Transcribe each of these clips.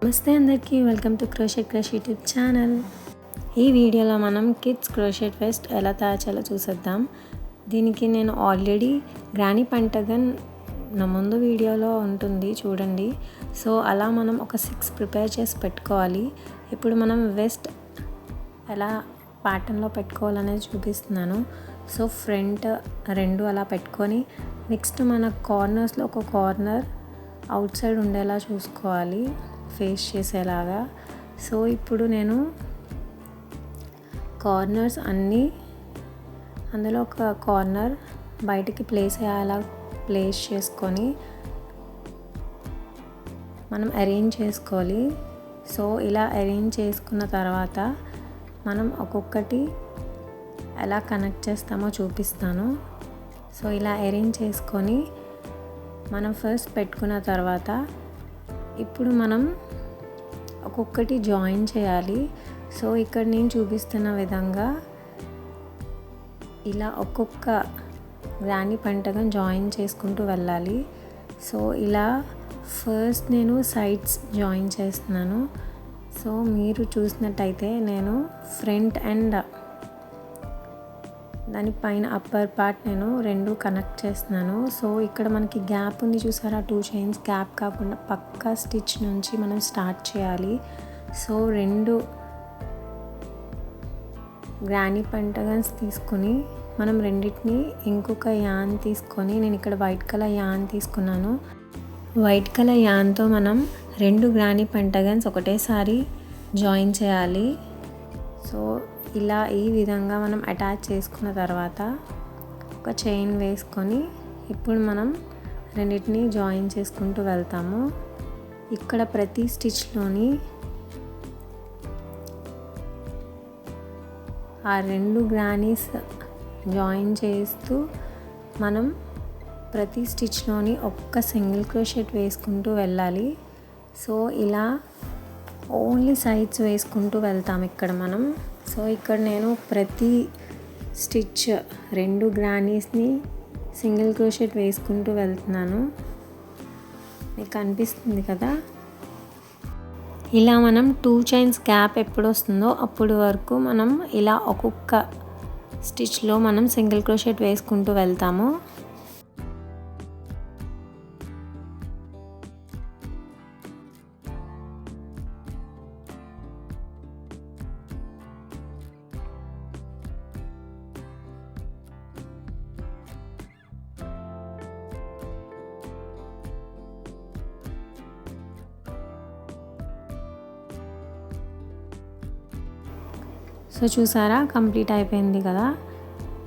నమస్తే అందరికీ, welcome to crochet crush YouTube channel. ఈ వీడియోలో మనం కిడ్స్ క్రోషెట్ వెస్ట్ ఎలా తయారు చేయాలో చూసేద్దాం. దీనికి నేను ఆల్రెడీ గ్రానీ పెంటగన్ నా ముందు వీడియోలో ఉంటుంది చూడండి. సో అలా మనం ఒక 6 ప్రిపేర్ చేసి పెట్టుకోవాలి. ఇప్పుడు మనం వెస్ట్ ఎలా ప్యాటర్న్లో పెట్టుకోవాలనేది చూపిస్తున్నాను. సో ఫ్రంట్ 2 అలా పెట్టుకొని నెక్స్ట్ మన కార్నర్స్లో ఒక కార్నర్ అవుట్ సైడ్ ఉండేలా చూసుకోవాలి, ఫేస్ చేసేలాగా. సో ఇప్పుడు నేను కార్నర్స్ అన్నీ అందులో ఒక కార్నర్ బయటికి ప్లేస్ అయ్యేలా ప్లేస్ చేసుకొని మనం అరేంజ్ చేసుకోవాలి. సో ఇలా అరేంజ్ చేసుకున్న తర్వాత మనం ఒక్కొక్కటి ఎలా కనెక్ట్ చేస్తామో చూపిస్తాను. సో ఇలా అరేంజ్ చేసుకొని మనం ఫస్ట్ పెట్టుకున్న తర్వాత ఇప్పుడు మనం ఒక్కొక్కటి జాయిన్ చేయాలి. సో ఇక్కడ నేను చూపిస్తున్న విధంగా ఇలా ఒక్కొక్క గ్రానీ పెంటగన్ జాయిన్ చేసుకుంటూ వెళ్ళాలి. సో ఇలా ఫస్ట్ నేను సైడ్స్ జాయిన్ చేస్తున్నాను. సో మీరు చూసినట్టయితే నేను ఫ్రంట్ అండ్ దానిపైన అప్పర్ పార్ట్ నేను 2 కనెక్ట్ చేస్తున్నాను. సో ఇక్కడ మనకి గ్యాప్ ఉంది చూసారా, 2 చైన్స్ గ్యాప్ కాకుండా పక్కా స్టిచ్ నుంచి మనం స్టార్ట్ చేయాలి. సో 2 గ్రానీ పెంటగన్స్ తీసుకుని మనం రెండింటిని ఇంకొక యాన్ తీసుకొని, నేను ఇక్కడ వైట్ కలర్ యాన్ తీసుకున్నాను. వైట్ కలర్ యాన్తో మనం 2 గ్రానీ పెంటగన్స్ ఒకటేసారి జాయిన్ చేయాలి. సో ఇలా ఈ విధంగా మనం అటాచ్ చేసుకున్న తర్వాత ఒక చైన్ వేసుకొని ఇప్పుడు మనం రెండింటిని జాయిన్ చేసుకుంటూ వెళ్తాము. ఇక్కడ ప్రతి స్టిచ్లోని ఆ 2 గ్రానీస్ జాయిన్ చేస్తూ మనం ప్రతి స్టిచ్లోని ఒక్క సింగిల్ క్రోషెట్ వేసుకుంటూ వెళ్ళాలి. సో ఇలా ఓన్లీ సైడ్స్ వేసుకుంటూ వెళ్తాం ఇక్కడ మనం. సో ఇక్కడ నేను ప్రతి స్టిచ్ 2 గ్రానీస్ని సింగిల్ క్రోషెట్ వేసుకుంటూ వెళ్తున్నాను. మీకు కనిపిస్తుంది కదా. ఇలా మనం 2 చైన్స్ గ్యాప్ ఎప్పుడు వస్తుందో అప్పుడు వరకు మనం ఇలా ఒక్కొక్క స్టిచ్లో మనం సింగిల్ క్రోషెట్ వేసుకుంటూ వెళ్తాము. సో చూసారా, కంప్లీట్ అయిపోయింది కదా.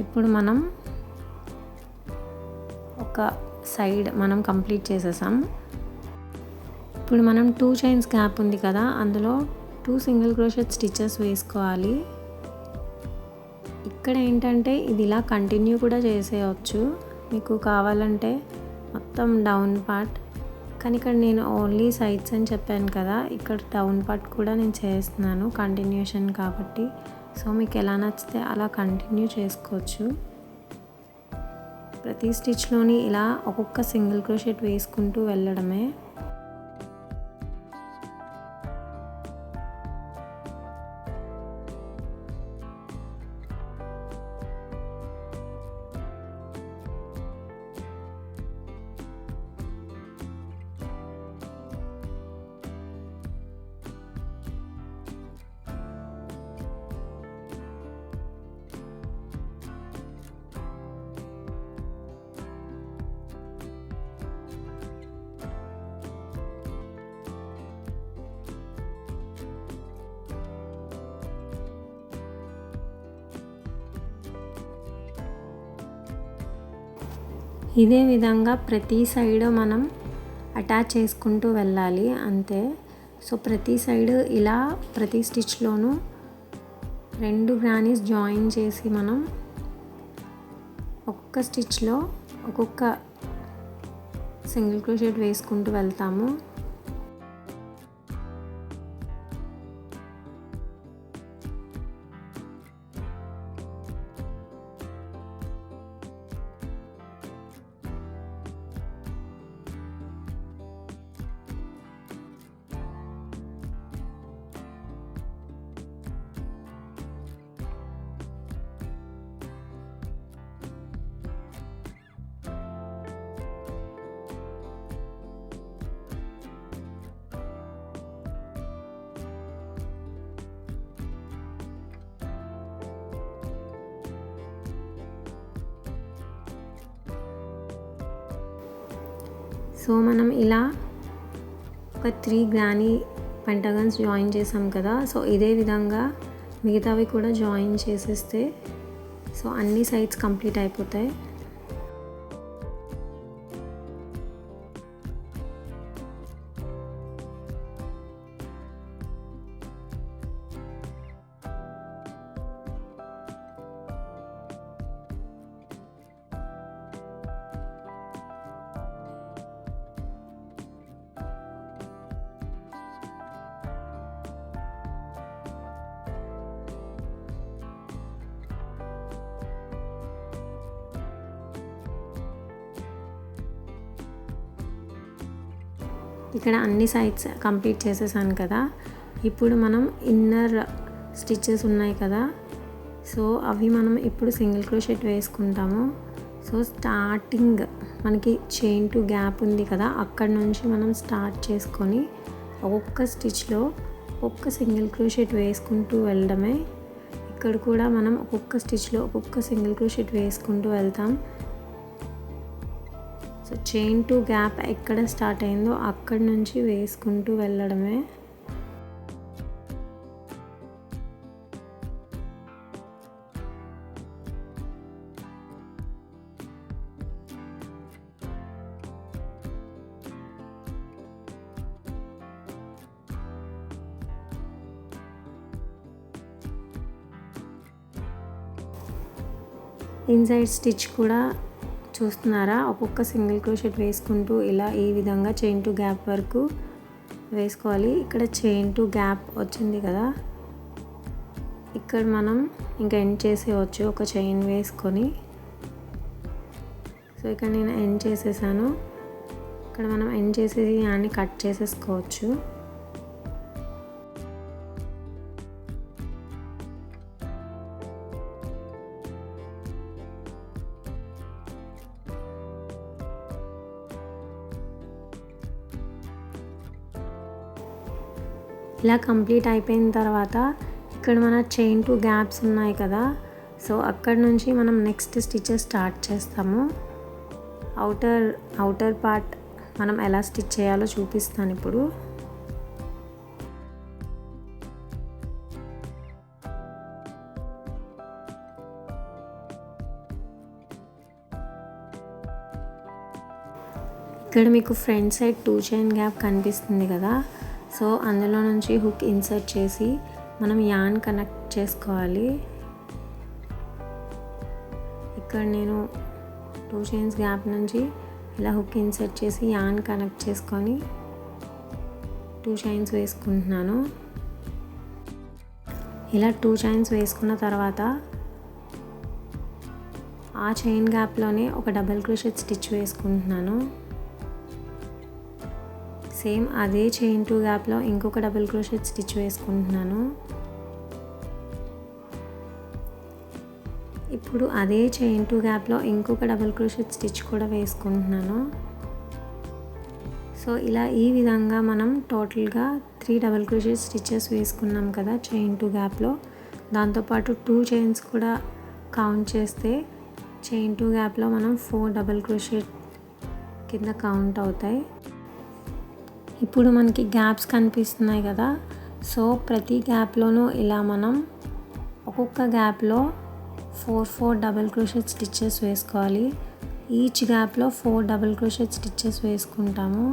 ఇప్పుడు మనం ఒక సైడ్ మనం కంప్లీట్ చేసేసాం. ఇప్పుడు మనం 2 చైన్స్ గ్యాప్ ఉంది కదా, అందులో 2 సింగిల్ క్రోషెట్ స్టిచెస్ వేసుకోవాలి. ఇక్కడ ఏంటంటే ఇది ఇలా కంటిన్యూ కూడా చేసేయచ్చు మీకు కావాలంటే మొత్తం డౌన్ పార్ట్, కానీ ఇక్కడ నేను ఓన్లీ సైడ్స్ అని చెప్పాను కదా, ఇక్కడ డౌన్ పార్ట్ కూడా నేను చేస్తున్నాను కంటిన్యూషన్ కాబట్టి. సో మీకు ఎలా నచ్చితే అలా కంటిన్యూ చేసుకోవచ్చు. ప్రతి స్టిచ్లోని ఇలా ఒక్కొక్క సింగిల్ క్రోషెట్ వేసుకుంటూ వెళ్ళడమే. ఇదే విధంగా ప్రతి సైడ్ మనం అటాచ్ చేసుకుంటూ వెళ్ళాలి అంతే. సో ప్రతి సైడ్ ఇలా ప్రతి స్టిచ్లోనూ 2 గ్రానీస్ జాయిన్ చేసి మనం ఒక్కొక్క స్టిచ్లో ఒక్కొక్క సింగిల్ క్రోషెట్ వేసుకుంటూ వెళ్తాము. సో మనం ఇలా ఒక 3 గ్రానీ పెంటగన్స్ జాయిన్ చేసాం కదా, సో ఇదే విధంగా మిగతావి కూడా జాయిన్ చేసేస్తే సో అన్ని సైడ్స్ కంప్లీట్ అయిపోతాయి. ఇక్కడ అన్ని సైడ్స్ కంప్లీట్ చేసేసాను కదా. ఇప్పుడు మనం ఇన్నర్ స్టిచెస్ ఉన్నాయి కదా, సో అవి మనం ఇప్పుడు సింగిల్ క్రోషెట్ వేసుకుంటాము. సో స్టార్టింగ్ మనకి చైన్ టు గ్యాప్ ఉంది కదా, అక్కడ నుంచి మనం స్టార్ట్ చేసుకొని ఒక్కొక్క స్టిచ్లో ఒక్కొక్క సింగిల్ క్రోషెట్ వేసుకుంటూ వెళ్ళడమే. ఇక్కడ కూడా మనం ఒక్కొక్క స్టిచ్లో ఒక్కొక్క సింగిల్ క్రోషెట్ వేసుకుంటూ వెళ్తాం. సో చైన్ టు గ్యాప్ ఎక్కడ స్టార్ట్ అయిందో అక్కడి నుంచి వేసుకుంటూ వెళ్ళడమే. ఇన్సైడ్ స్టిచ్ కూడా చూస్తున్నారా, ఒక్కొక్క సింగిల్ క్రోషెట్ వేసుకుంటూ ఇలా ఈ విధంగా చైన్ టు గ్యాప్ వరకు వేసుకోవాలి. ఇక్కడ చైన్ టు గ్యాప్ వచ్చింది కదా, ఇక్కడ మనం ఇంకా ఎండ్ చేసేయచ్చు ఒక చైన్ వేసుకొని. సో ఇక్కడ నేను ఎండ్ చేసేసాను. ఇక్కడ మనం ఎండ్ చేసేసి యాన్ని కట్ చేసేసుకోవచ్చు. ఇలా కంప్లీట్ అయిపోయిన తర్వాత ఇక్కడ మన చైన్ టు గ్యాప్స్ ఉన్నాయి కదా, సో అక్కడ నుంచి మనం నెక్స్ట్ స్టిచెస్ స్టార్ట్ చేస్తాము. అవుటర్ పార్ట్ మనం ఎలా స్టిచ్ చేయాలో చూపిస్తాను ఇప్పుడు. ఇక్కడ మీకు ఫ్రంట్ సైడ్ 2 చైన్ గ్యాప్ కనిపిస్తుంది కదా, సో అందులో నుంచి హుక్ ఇన్సర్ట్ చేసి మనం యాన్ కనెక్ట్ చేసుకోవాలి. ఇక్కడ నేను 2 చైన్స్ గ్యాప్ నుంచి ఇలా హుక్ ఇన్సర్ట్ చేసి యాన్ కనెక్ట్ చేసుకొని 2 చైన్స్ వేసుకుంటున్నాను. ఇలా 2 చైన్స్ వేసుకున్న తర్వాత ఆ చైన్ గ్యాప్లోనే ఒక డబల్ క్రోషెట్ స్టిచ్ వేసుకుంటున్నాను. సేమ్ అదే చైన్ టు గ్యాప్లో ఇంకొక డబుల్ క్రోషెట్ స్టిచ్ వేసుకుంటున్నాను. ఇప్పుడు అదే చైన్ టు గ్యాప్లో ఇంకొక డబుల్ క్రోషెట్ స్టిచ్ కూడా వేసుకుంటున్నాను. సో ఇలా ఈ విధంగా మనం టోటల్గా 3 డబుల్ క్రోషెట్ స్టిచెస్ వేసుకున్నాం కదా చైన్ టు గ్యాప్లో. దాంతోపాటు 2 చైన్స్ కూడా కౌంట్ చేస్తే చైన్ టు గ్యాప్లో మనం 4 డబుల్ క్రోషెట్ కింద కౌంట్ అవుతాయి. ఇప్పుడు మనకి గ్యాప్స్ కనిపిస్తున్నాయి కదా, సో ప్రతి గ్యాప్లోనూ ఇలా మనం ఒక్కొక్క గ్యాప్లో 4 డబుల్ క్రోషెట్ స్టిచెస్ వేసుకోవాలి. ఈచ్ గ్యాప్లో 4 డబుల్ క్రోషెట్ స్టిచెస్ వేసుకుంటాము.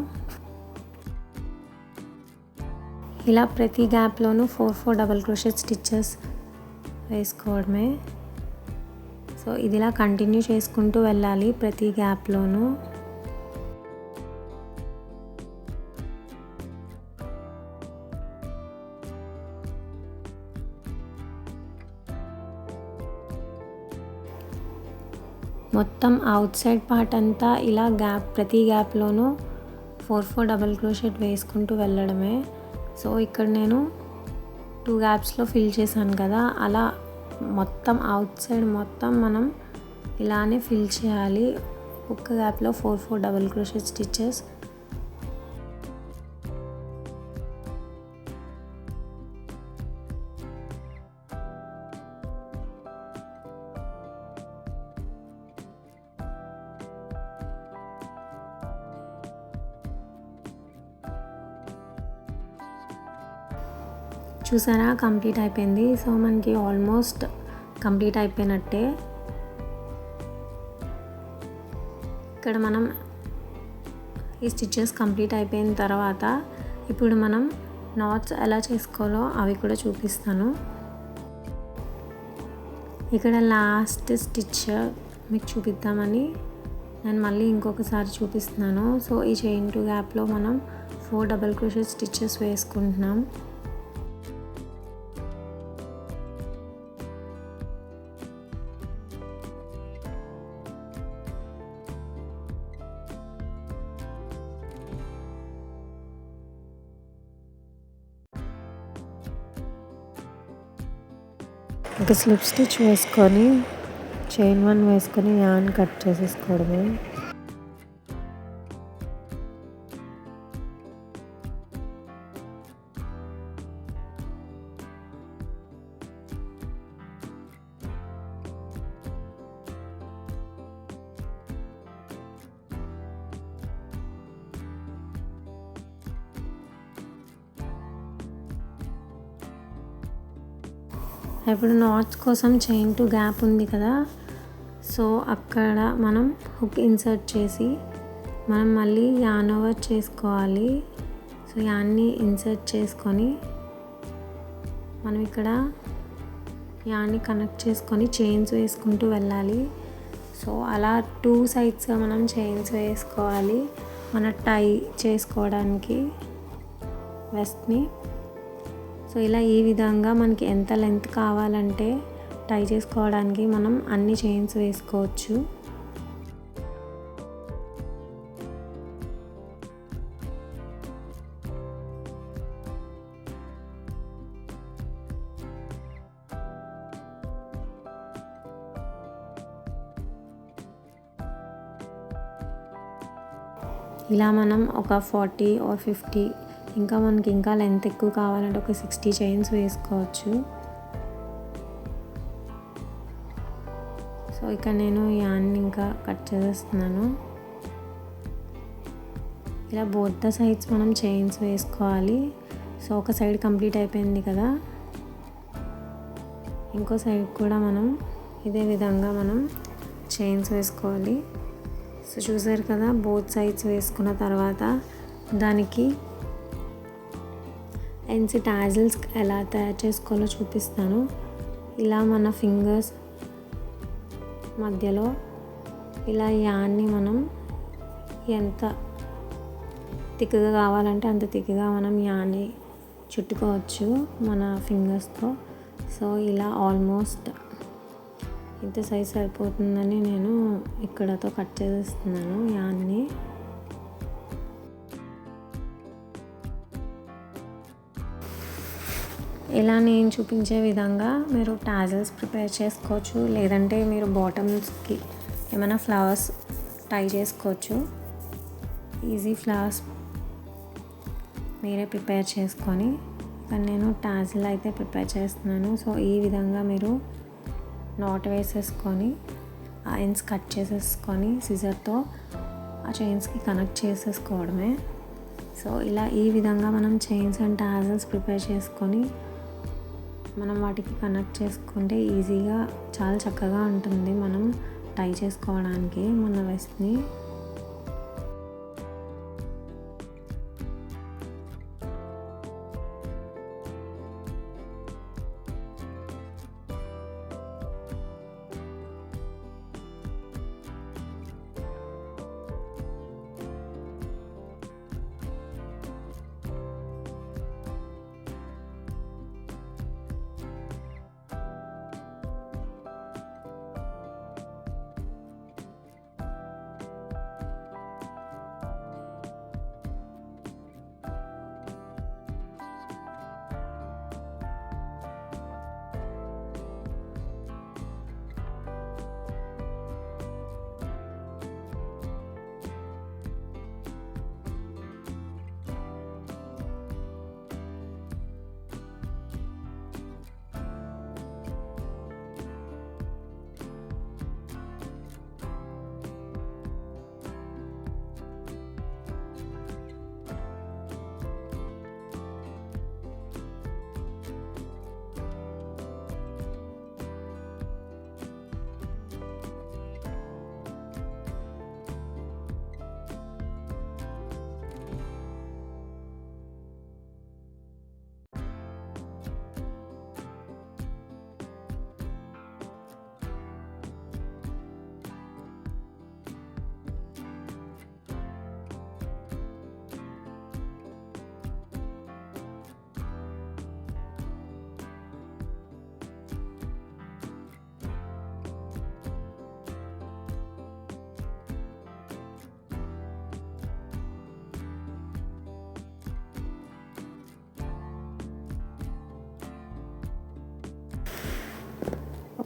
ఇలా ప్రతి గ్యాప్లోనూ 4 డబుల్ క్రోషెట్ స్టిచెస్ వేసుకోవడమే. సో ఇదిలా కంటిన్యూ చేసుకుంటూ వెళ్ళాలి ప్రతి గ్యాప్లోనూ. మొత్తం అవుట్ సైడ్ పార్ట్ అంతా ఇలా ప్రతి గ్యాప్లోనూ 4 డబుల్ క్రోషెట్ వేసుకుంటూ వెళ్ళడమే. సో ఇక్కడ నేను 2 గ్యాప్స్లో ఫిల్ చేశాను కదా, అలా మొత్తం అవుట్ సైడ్ మొత్తం మనం ఇలానే ఫిల్ చేయాలి. ఒక్క గ్యాప్లో 4 డబుల్ క్రోషెట్ స్టిచెస్. చూసారా కంప్లీట్ అయిపోయింది. సో మనకి ఆల్మోస్ట్ కంప్లీట్ అయిపోయినట్టే. ఇక్కడ మనం ఈ స్టిచెస్ కంప్లీట్ అయిపోయిన తర్వాత ఇప్పుడు మనం నాట్స్ ఎలా చేసుకోవాలో అవి కూడా చూపిస్తాను. ఇక్కడ లాస్ట్ స్టిచ్ మీకు చూపిద్దామని నేను మళ్ళీ ఇంకొకసారి చూపిస్తున్నాను. సో ఈ చైన్ టు గ్యాప్లో మనం 4 డబుల్ క్రోషెట్ స్టిచెస్ వేసుకుంటున్నాం. ఒక స్లిప్ స్టిచ్ వేసుకొని చైన్ 1 వేసుకొని యాన్ కట్ చేసేసుకోవడమే. ఇప్పుడు నాట్స్ కోసం చైన్ టు గ్యాప్ ఉంది కదా, సో అక్కడ మనం హుక్ ఇన్సర్ట్ చేసి మనం మళ్ళీ యాన్ ఓవర్ చేసుకోవాలి. సో యాన్ని ఇన్సర్ట్ చేసుకొని మనం ఇక్కడ యాన్ని కనెక్ట్ చేసుకొని చైన్స్ వేసుకుంటూ వెళ్ళాలి. సో అలా 2 సైడ్స్గా మనం చైన్స్ వేసుకోవాలి మన టై చేసుకోవడానికి వెస్ట్ని. సో ఇలా ఈ విధంగా మనకి ఎంత లెంత్ కావాలంటే టై చేసుకోవడానికి మనం అన్ని చైన్స్ వేసుకోవచ్చు. ఇలా మనం ఒక 40 or 50 ఇంకా మనకి ఇంకా లెంత్ ఎక్కువ కావాలంటే ఒక 60 చైన్స్ వేసుకోవచ్చు. సో ఇక్కడ నేను యాన్ని ఇంకా కట్ చేసేస్తున్నాను. ఇలా బోత్ ద సైడ్స్ మనం చైన్స్ వేసుకోవాలి. సో ఒక సైడ్ కంప్లీట్ అయిపోయింది కదా, ఇంకో సైడ్ కూడా మనం ఇదే విధంగా మనం చైన్స్ వేసుకోవాలి. సో చూసారు కదా, బోత్ సైడ్స్ వేసుకున్న తర్వాత దానికి ఎండ్స్ టాజిల్స్ ఎలా తయారు చేసుకోవాలో చూపిస్తాను. ఇలా మన ఫింగర్స్ మధ్యలో ఇలా యాన్ని మనం ఎంత థిక్గా కావాలంటే అంత థిక్గా మనం యాన్ని చుట్టుకోవచ్చు మన ఫింగర్స్తో. సో ఇలా ఆల్మోస్ట్ ఇంత సైజ్ సరిపోతుందని నేను ఇక్కడతో కట్ చేసేస్తున్నాను యాన్ని. ఇలా నేను చూపించే విధంగా మీరు టాజల్స్ ప్రిపేర్ చేసుకోవచ్చు, లేదంటే మీరు బాటమ్స్కి ఏమైనా ఫ్లవర్స్ టై చేసుకోవచ్చు. ఈజీ ఫ్లవర్స్ మీరే ప్రిపేర్ చేసుకొని, కానీ నేను టాజిల్ అయితే ప్రిపేర్ చేస్తున్నాను. సో ఈ విధంగా మీరు నాట్ వేసేసుకొని ఆ ఎండ్స్ కట్ చేసేసుకొని సిజర్తో ఆ చైన్స్కి కనెక్ట్ చేసేసుకోవడమే. సో ఇలా ఈ విధంగా మనం చైన్స్ అండ్ టాజల్స్ ప్రిపేర్ చేసుకొని మనం వాటికి కనెక్ట్ చేసుకుంటే ఈజీగా చాలా చక్కగా ఉంటుంది మనం టై చేసుకోవడానికి మన వెస్ట్ని.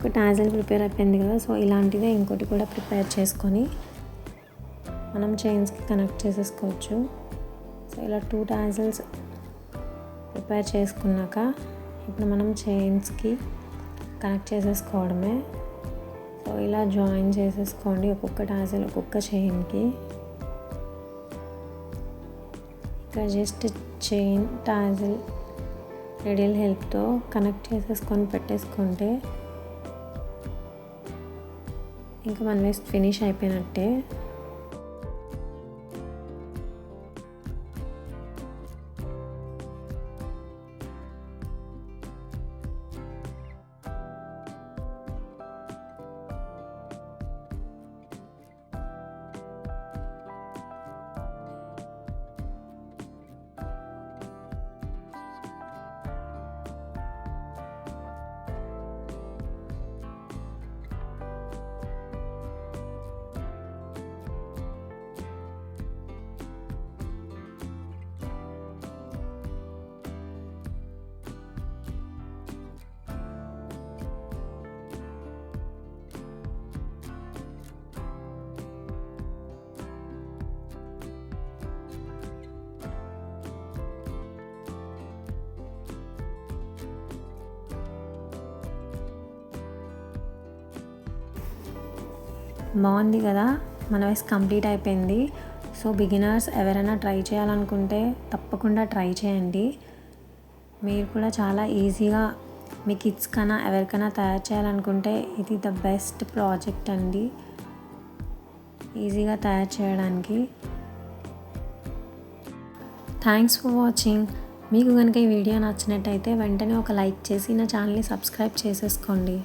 ఒక టాజిల్ ప్రిపేర్ అయిపోయింది కదా. సో ఇలాంటిదే ఇంకోటి కూడా ప్రిపేర్ చేసుకొని మనం చైన్స్కి కనెక్ట్ చేసేసుకోవచ్చు. సో ఇలా 2 టాజిల్స్ ప్రిపేర్ చేసుకున్నాక ఇప్పుడు మనం చైన్స్కి కనెక్ట్ చేసేసుకోవడమే. సో ఇలా జాయిన్ చేసేసుకోండి ఒక్కొక్క టాజిల్ ఒక్కొక్క చైన్కి. ఇక్కడ జస్ట్ చైన్ టాజిల్ నీడిల్ హెల్ప్తో కనెక్ట్ చేసేసుకొని పెట్టేసుకుంటే ఇంకా మన వేస్ట్ ఫినిష్ అయిపోయినట్టే. బాగుంది కదా, మన వేస్ కంప్లీట్ అయిపోయింది. సో బిగినర్స్ ఎవరైనా ట్రై చేయాలనుకుంటే తప్పకుండా ట్రై చేయండి. మీరు కూడా చాలా ఈజీగా మీ కిడ్స్ కన్నా ఎవరికైనా తయారు చేయాలనుకుంటే ఇది ద బెస్ట్ ప్రాజెక్ట్ అండి, ఈజీగా తయారు చేయడానికి. Thanks for watching. మీకు కనుక ఈ వీడియో నచ్చినట్టయితే వెంటనే ఒక లైక్ చేసి నా ఛానల్ని సబ్స్క్రైబ్ చేసేసుకోండి.